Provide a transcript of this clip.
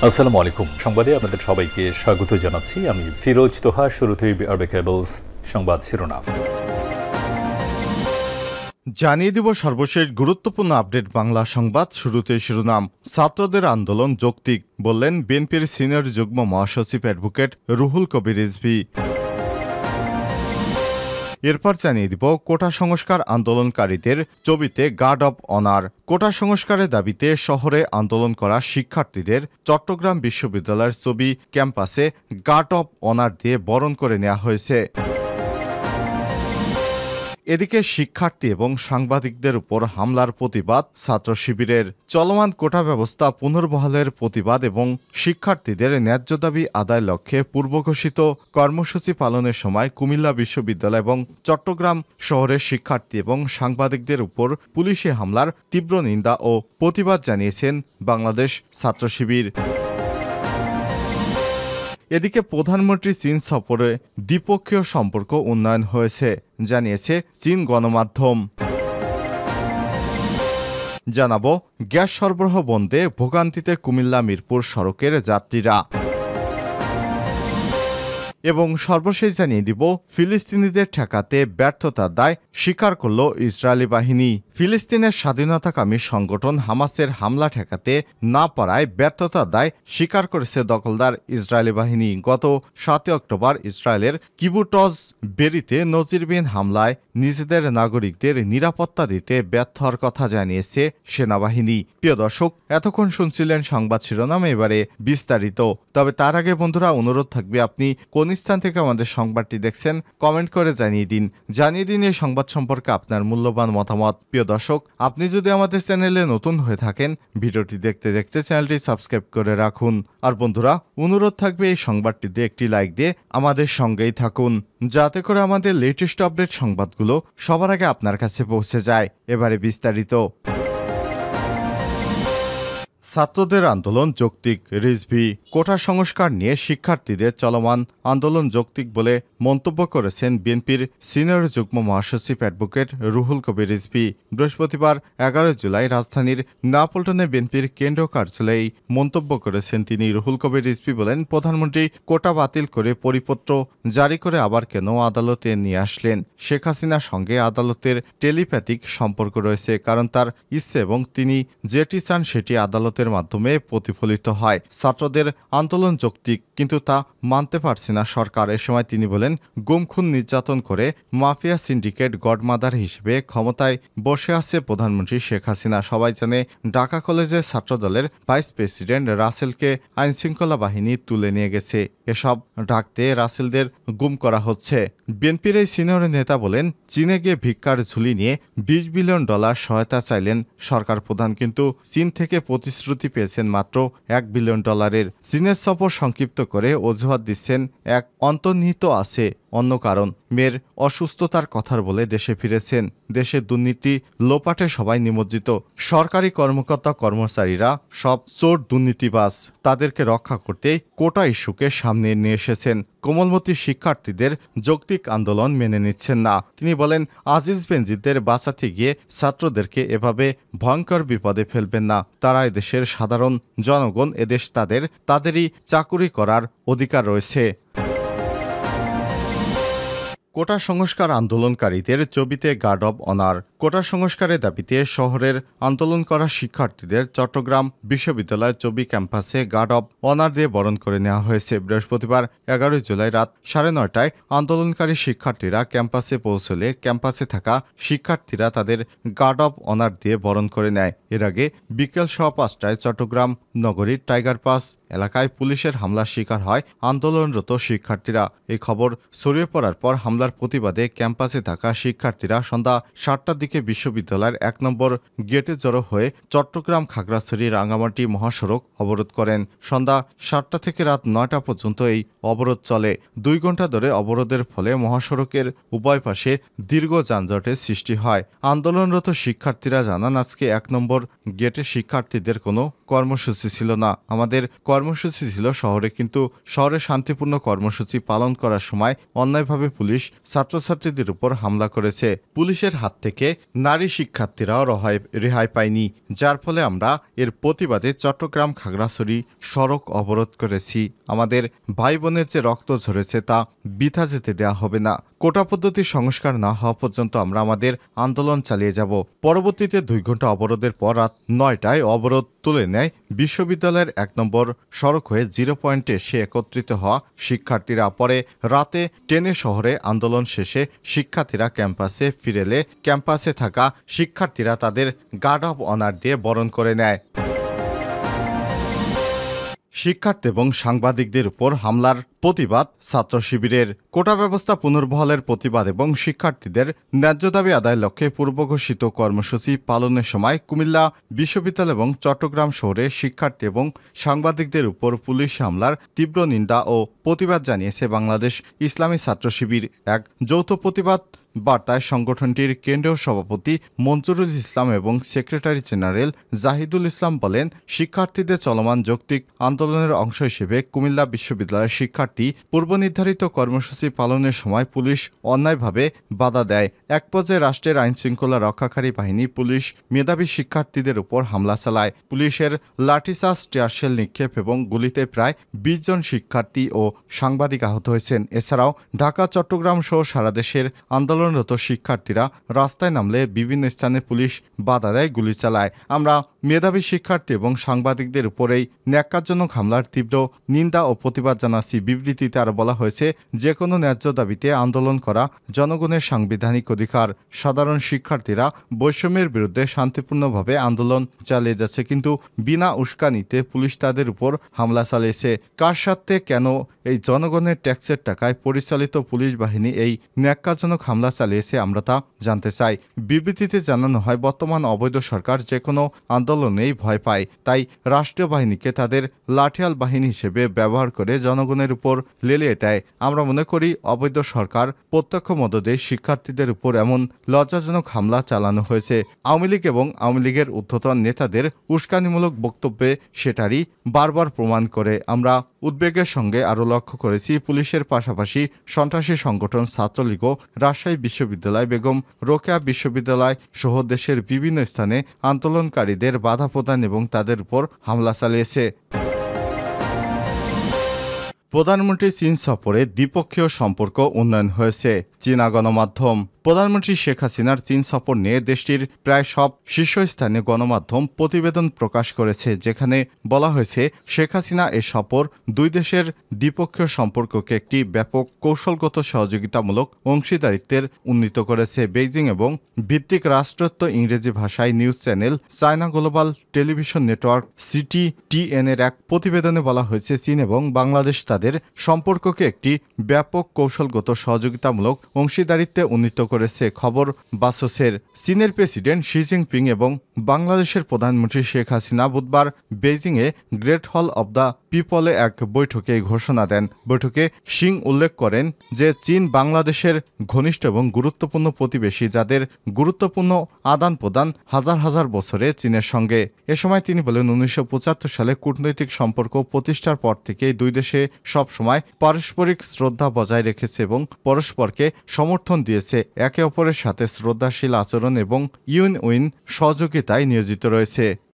আসসালামু আলাইকুম। সংবাদে আপনাদের সবাইকে স্বাগত জানাচ্ছি। আমি ফিরোজ তোহা। শুরুতেই আরবে কেবলস সংবাদ শিরোনাম জানিয়ে দিব সর্বশেষ গুরুত্বপূর্ণ আপডেট বাংলা সংবাদ। শুরুতে শিরোনাম। ছাত্রদের আন্দোলন যৌক্তিক বললেন বিএনপির সিনিয়র যুগ্ম মহাসচিব অ্যাডভোকেট রুহুল কবির রিজভী। এরপর জানিয়ে দিব কোটা সংস্কার আন্দোলনকারীদের ছবিতে গার্ড অব অনার। কোটা সংস্কারের দাবিতে শহরে আন্দোলন করা শিক্ষার্থীদের চট্টগ্রাম বিশ্ববিদ্যালয়ের ছবি ক্যাম্পাসে গার্ড অব অনার দিয়ে বরণ করে নেওয়া হয়েছে। এদিকে শিক্ষার্থী এবং সাংবাদিকদের উপর হামলার প্রতিবাদ ছাত্র শিবিরের। চলমান কোটা ব্যবস্থা পুনর্বহালের প্রতিবাদ এবং শিক্ষার্থীদের ন্যায্য দাবি আদায়ের লক্ষ্যে পূর্বঘোষিত কর্মসূচি পালনের সময় কুমিল্লা বিশ্ববিদ্যালয় এবং চট্টগ্রাম শহরের শিক্ষার্থী এবং সাংবাদিকদের উপর পুলিশি হামলার তীব্র নিন্দা ও প্রতিবাদ জানিয়েছেন বাংলাদেশ ছাত্র শিবির। এদিকে প্রধানমন্ত্রী চীন সফরে দ্বিপক্ষীয় সম্পর্ক উন্নয়ন হয়েছে জানিয়েছে চীন গণমাধ্যম। জানাবো গ্যাস সরবরাহ বন্ধে ভোগান্তিতে কুমিল্লা মিরপুর সড়কের যাত্রীরা। এবং সর্বশেষ জানিয়ে দিব ফিলিস্তিনিদের ঠেকাতে ব্যর্থতার দায় স্বীকার করল ইসরায়েলি বাহিনী। ফিলিস্তিনের স্বাধীনতাকামী সংগঠন হামাসের হামলা ঠেকাতে না পারায় ব্যর্থতার দায় স্বীকার করেছে দখলদার ইসরায়েলি বাহিনী। গত ৭ অক্টোবর ইসরায়েলের কিবুটজ বেরিতে নজিরবিহীন হামলায় নিজেদের নাগরিকদের নিরাপত্তা দিতে ব্যর্থ হওয়ার কথা জানিয়েছে সেনাবাহিনী। প্রিয় দর্শক, এতক্ষণ শুনছিলেন সংবাদ শিরোনাম, এবারে বিস্তারিত। তবে তার আগে বন্ধুরা, অনুরোধ থাকবে আপনি কোন স্থান থেকে আমাদের সংবাদটি দেখছেন কমেন্ট করে জানিয়ে দিন এই সংবাদ সম্পর্কে আপনার মূল্যবান মতামত। প্রিয় দর্শক, আপনি যদি আমাদের চ্যানেলে নতুন হয়ে থাকেন, ভিডিওটি দেখতে দেখতে চ্যানেলটি সাবস্ক্রাইব করে রাখুন। আর বন্ধুরা, অনুরোধ থাকবে এই সংবাদটিতে একটি লাইক দিয়ে আমাদের সঙ্গেই থাকুন, যাতে করে আমাদের লেটেস্ট আপডেট সংবাদগুলো সবার আগে আপনার কাছে পৌঁছে যায়। এবারে বিস্তারিত। ছাত্রদের আন্দোলন যৌক্তিক রিজভী। কোটা সংস্কার নিয়ে শিক্ষার্থীদের চলমান আন্দোলন যৌক্তিক বলে মন্তব্য করেছেন বিএনপির সিনিয়র যুগ্ম মহাসচিব অ্যাডভোকেট রুহুল কবির রিজভী। বৃহস্পতিবার ১১ জুলাই রাজধানীর নয়াপল্টনে বিএনপির কেন্দ্রীয় কার্যালয়ে মন্তব্য করেছেন তিনি। রুহুল কবির রিজভী বলেন, প্রধানমন্ত্রী কোটা বাতিল করে পরিপত্র জারি করে আবার কেন আদালতে নিয়ে আসলেন? শেখ হাসিনার সঙ্গে আদালতের টেলিপ্যাথিক সম্পর্ক রয়েছে, কারণ তার ইচ্ছে এবং তিনি যেটি চান সেটি আদালতের মাধ্যমে প্রতিফলিত হয়। ছাত্রদের আন্দোলন যৌক্তিক, কিন্তু তা মানতে পারছে না সরকার। এ সময় তিনি বলেন, গুম-খুন নির্যাতন করে মাফিয়া সিন্ডিকেট গডমাদার হিসেবে ক্ষমতায় বসে আছে প্রধানমন্ত্রী শেখ হাসিনা। সবাই জানে, ঢাকা কলেজের ছাত্রদলের ভাইস প্রেসিডেন্ট রাসেলকে আইনশৃঙ্খলা বাহিনী তুলে নিয়ে গেছে। এসব ঢাকতে রাসেলদের গুম করা হচ্ছে। বিএনপির এই সিনিয়র নেতা বলেন, চীনে গিয়ে ভিক্ষার ঝুলি নিয়ে $20 বিলিয়ন সহায়তা চাইলেন সরকার প্রধান, কিন্তু চীন থেকে প্রতিশ্রুতি পেয়েছেন মাত্র $1 বিলিয়ন। চীনের সফর সংক্ষিপ্ত করে অজুহাত দিচ্ছেন এক অন্তর্নিহিত আছে অন্য কারণ। মেয়ের অসুস্থতার কথার বলে দেশে ফিরেছেন। দেশের দুর্নীতি লোপাটে সবাই নিমজ্জিত। সরকারি কর্মকর্তা কর্মচারীরা সব চোর দুর্নীতিবাজ। তাদেরকে রক্ষা করতে কোটা ইস্যুকে সামনে নিয়ে এসেছেন। কোমলমতি শিক্ষার্থীদের যৌক্তিক আন্দোলন মেনে নিচ্ছেন না। তিনি বলেন, আজিজ বেনজিরদের বাঁচাতে গিয়ে ছাত্রদেরকে এভাবে ভয়ঙ্কর বিপদে ফেলবেন না। তারা এদেশের সাধারণ জনগণ, এদেশ তাদেরই চাকুরি করার অধিকার রয়েছে। কোটা সংস্কার আন্দোলনকারীদের ছবিতে গার্ড অব অনার। কোটা সংস্কারের দাবিতে শহরের আন্দোলন করা শিক্ষার্থীদের চট্টগ্রাম বিশ্ববিদ্যালয়ের ছবি ক্যাম্পাসে গার্ড অব অনার দিয়ে বরণ করে নেওয়া হয়েছে। বৃহস্পতিবার ১১ জুলাই রাত ৯:৩০ আন্দোলনকারী শিক্ষার্থীরা ক্যাম্পাসে পৌঁছলে ক্যাম্পাসে থাকা শিক্ষার্থীরা তাদের গার্ড অব অনার দিয়ে বরণ করে নেয়। এর আগে বিকেল ৫:০০টায় চট্টগ্রাম নগরীর টাইগার পাস এলাকায় পুলিশের হামলার শিকার হয় আন্দোলনরত শিক্ষার্থীরা। এই খবর ছড়িয়ে পড়ার পর হামলার প্রতিবাদে ক্যাম্পাসে থাকা শিক্ষার্থীরা সন্ধ্যা ৭টার দিকে বিশ্ববিদ্যালয়ের ১ নম্বর গেটে জড়ো হয়ে চট্টগ্রাম খাগড়াছড়ি রাঙ্গামাটি মহাসড়ক অবরোধ করেন। সন্ধ্যা ৭টা থেকে রাত ৯টা পর্যন্ত এই অবরোধ চলে। ২ ঘণ্টা ধরে অবরোধের ফলে মহাসড়কের উভয় পাশে দীর্ঘ যানজটের সৃষ্টি হয়। আন্দোলনরত শিক্ষার্থীরা জানান, আজকে ১ নম্বর গেটে শিক্ষার্থীদের কোনো কর্মসূচি ছিল না। আমাদের কর্মসূচি ছিল শহরে, কিন্তু শহরে শান্তিপূর্ণ কর্মসূচি পালন করার সময় অন্যায়ভাবে পুলিশ ছাত্রছাত্রীদের উপর হামলা করেছে। পুলিশের হাত থেকে নারী শিক্ষার্থীরাও রেহাই পায়নি, যার ফলে আমরা এর প্রতিবাদে চট্টগ্রাম খাগড়াছড়ি সড়ক অবরোধ করেছি। আমাদের ভাই বোনের যে রক্ত ঝরেছে তা বৃথা যেতে দেওয়া হবে না। কোটা পদ্ধতির সংস্কার না হওয়া পর্যন্ত আমরা আমাদের আন্দোলন চালিয়ে যাব। পরবর্তীতে 2 ঘন্টা অবরোধের পর রাত 9টায় অবরোধ তুলে নেয় বিশ্ববিদ্যালয়ের 1 নম্বর সড়ক হয়ে 0 পয়েন্টে এসে একত্রিত হওয়া শিক্ষার্থীরা। পরে রাতে টেনে শহরে আন্দোলন শেষে শিক্ষার্থীরা ক্যাম্পাসে ফিরেলে ক্যাম্পাসে থাকা শিক্ষার্থীরা তাদের গার্ড অব অনার দিয়ে বরণ করে নেয়। শিক্ষার্থী এবং সাংবাদিকদের উপর হামলার প্রতিবাদ ছাত্র শিবিরের। কোটা ব্যবস্থা পুনর্বহালের প্রতিবাদ এবং শিক্ষার্থীদের ন্যায্য দাবি আদায়ের লক্ষ্যে পূর্বঘোষিত কর্মসূচি পালনের সময় কুমিল্লা বিশ্ববিদ্যালয় এবং চট্টগ্রাম শহরে শিক্ষার্থী এবং সাংবাদিকদের উপর পুলিশ হামলার তীব্র নিন্দা ও প্রতিবাদ জানিয়েছে বাংলাদেশ ইসলামী ছাত্র শিবির। এক যৌথ প্রতিবাদ বার্তায় সংগঠনটির কেন্দ্রীয় সভাপতি মঞ্জুরুল ইসলাম এবং সেক্রেটারি জেনারেল জাহিদুল ইসলাম বলেন, শিক্ষার্থীদের চলমান যৌক্তিক আন্দোলনের অংশ হিসেবে কুমিল্লা বিশ্ববিদ্যালয়ের শিক্ষার্থী পূর্বনির্ধারিত কর্মসূচি পালনের সময় পুলিশ অন্যায়ভাবে বাধা দেয়। এক পর্যায়ে রাষ্ট্রের আইনশৃঙ্খলা রক্ষাকারী বাহিনী পুলিশ মেধাবী শিক্ষার্থীদের উপর হামলা চালায়। পুলিশের লাঠিচার্জ, টিয়ারশেল নিক্ষেপ এবং গুলিতে প্রায় 20 জন শিক্ষার্থী ও সাংবাদিক আহত হয়েছেন। এছাড়াও ঢাকা, চট্টগ্রাম সহ সারা দেশের আন্দোলনরত শিক্ষার্থীরা রাস্তায় নামলে বিভিন্ন স্থানে পুলিশ বাধা দেয়, গুলি চালায়। আমরা মেধাবী শিক্ষার্থী এবং সাংবাদিকদের উপরেই ন্যাক্কারজনক হামলার তীব্র নিন্দা ও প্রতিবাদ জানাচ্ছি। বিবৃতিতে আরও বলা হয়েছে, যে কোনো ন্যায্য দাবিতে আন্দোলন করা জনগণের সাংবিধানিক অধিকার। সাধারণ শিক্ষার্থীরা বৈষম্যের বিরুদ্ধে শান্তিপূর্ণভাবে আন্দোলন চালিয়ে যাচ্ছে, কিন্তু বিনা উস্কানিতে পুলিশ তাদের উপর হামলা চালিয়েছে। কার স্বার্থে, কেন এই জনগণের ট্যাক্সের টাকায় পরিচালিত পুলিশ বাহিনী এই ন্যাক্কারজনক হামলা চালিয়েছে আমরা তা জানতে চাই। বিবৃতিতে জানানো হয়, বর্তমান অবৈধ সরকার যে কোনো আন্দোলনেই ভয় পায়, তাই রাষ্ট্রীয় বাহিনীকে তাদের লাঠিয়াল বাহিনী হিসেবে ব্যবহার করে জনগণের উপর লেলিয়ে দেয়। আমরা মনে করি অবৈধ সরকার প্রত্যক্ষ মদদে শিক্ষার্থীদের উপর এমন লজ্জাজনক হামলা চালানো হয়েছে। আওয়ামী লীগ এবং আওয়ামী লীগের ঊর্ধ্বতন নেতাদের উস্কানিমূলক বক্তব্যে সেটারই বারবার প্রমাণ করে। আমরা উদ্বেগের সঙ্গে আরও লক্ষ্য করেছি, পুলিশের পাশাপাশি সন্ত্রাসী সংগঠন ছাত্রলীগও রাজশাহী বিশ্ববিদ্যালয়, বেগম রোকেয়া বিশ্ববিদ্যালয় সহ দেশের বিভিন্ন স্থানে আন্দোলনকারীদের বাধা প্রদান এবং তাদের উপর হামলা চালিয়েছে। প্রধানমন্ত্রী চীন সফরে দ্বিপক্ষীয় সম্পর্ক উন্নয়ন হয়েছে। চীনা গণমাধ্যম। প্রধানমন্ত্রী শেখ হাসিনার চীন সফর নিয়ে দেশটির প্রায় সব শীর্ষস্থানীয় গণমাধ্যম প্রতিবেদন প্রকাশ করেছে, যেখানে বলা হয়েছে শেখ হাসিনা এ সফর দুই দেশের দ্বিপক্ষীয় সম্পর্ককে একটি ব্যাপক কৌশলগত সহযোগিতামূলক অংশীদারিত্বের উন্নীত করেছে। বেইজিং এবং ভিত্তিক রাষ্ট্রত্ব ইংরেজি ভাষায় news channel China global television network CTTN এর এক প্রতিবেদনে বলা হয়েছে, চীন এবং বাংলাদেশ তাদের সম্পর্ককে একটি ব্যাপক কৌশলগত সহযোগিতামূলক অংশীদারিত্বে উন্নীত করেছে। খবর বাসসের। চীনের প্রেসিডেন্ট শি জিনপিং এবং বাংলাদেশের প্রধানমন্ত্রী শেখ হাসিনা বুধবার বেইজিংয়ে গ্রেট হল অব দ্য পিপলে এক বৈঠকে এই ঘোষণা দেন। বৈঠকে সিং উল্লেখ করেন যে চীন বাংলাদেশের ঘনিষ্ঠ এবং গুরুত্বপূর্ণ প্রতিবেশী, যাদের গুরুত্বপূর্ণ আদান প্রদান হাজার হাজার বছরে চীনের সঙ্গে। এ সময় তিনি বলেন, 1975 সালে কূটনৈতিক সম্পর্ক প্রতিষ্ঠার পর থেকে দুই দেশে সবসময় পারস্পরিক শ্রদ্ধা বজায় রেখেছে এবং পরস্পরকে সমর্থন দিয়েছে, একে অপরের সাথে শ্রদ্ধাশীল আচরণ এবং উইন-উইন সহযোগিতায় নিয়োজিত রয়েছে।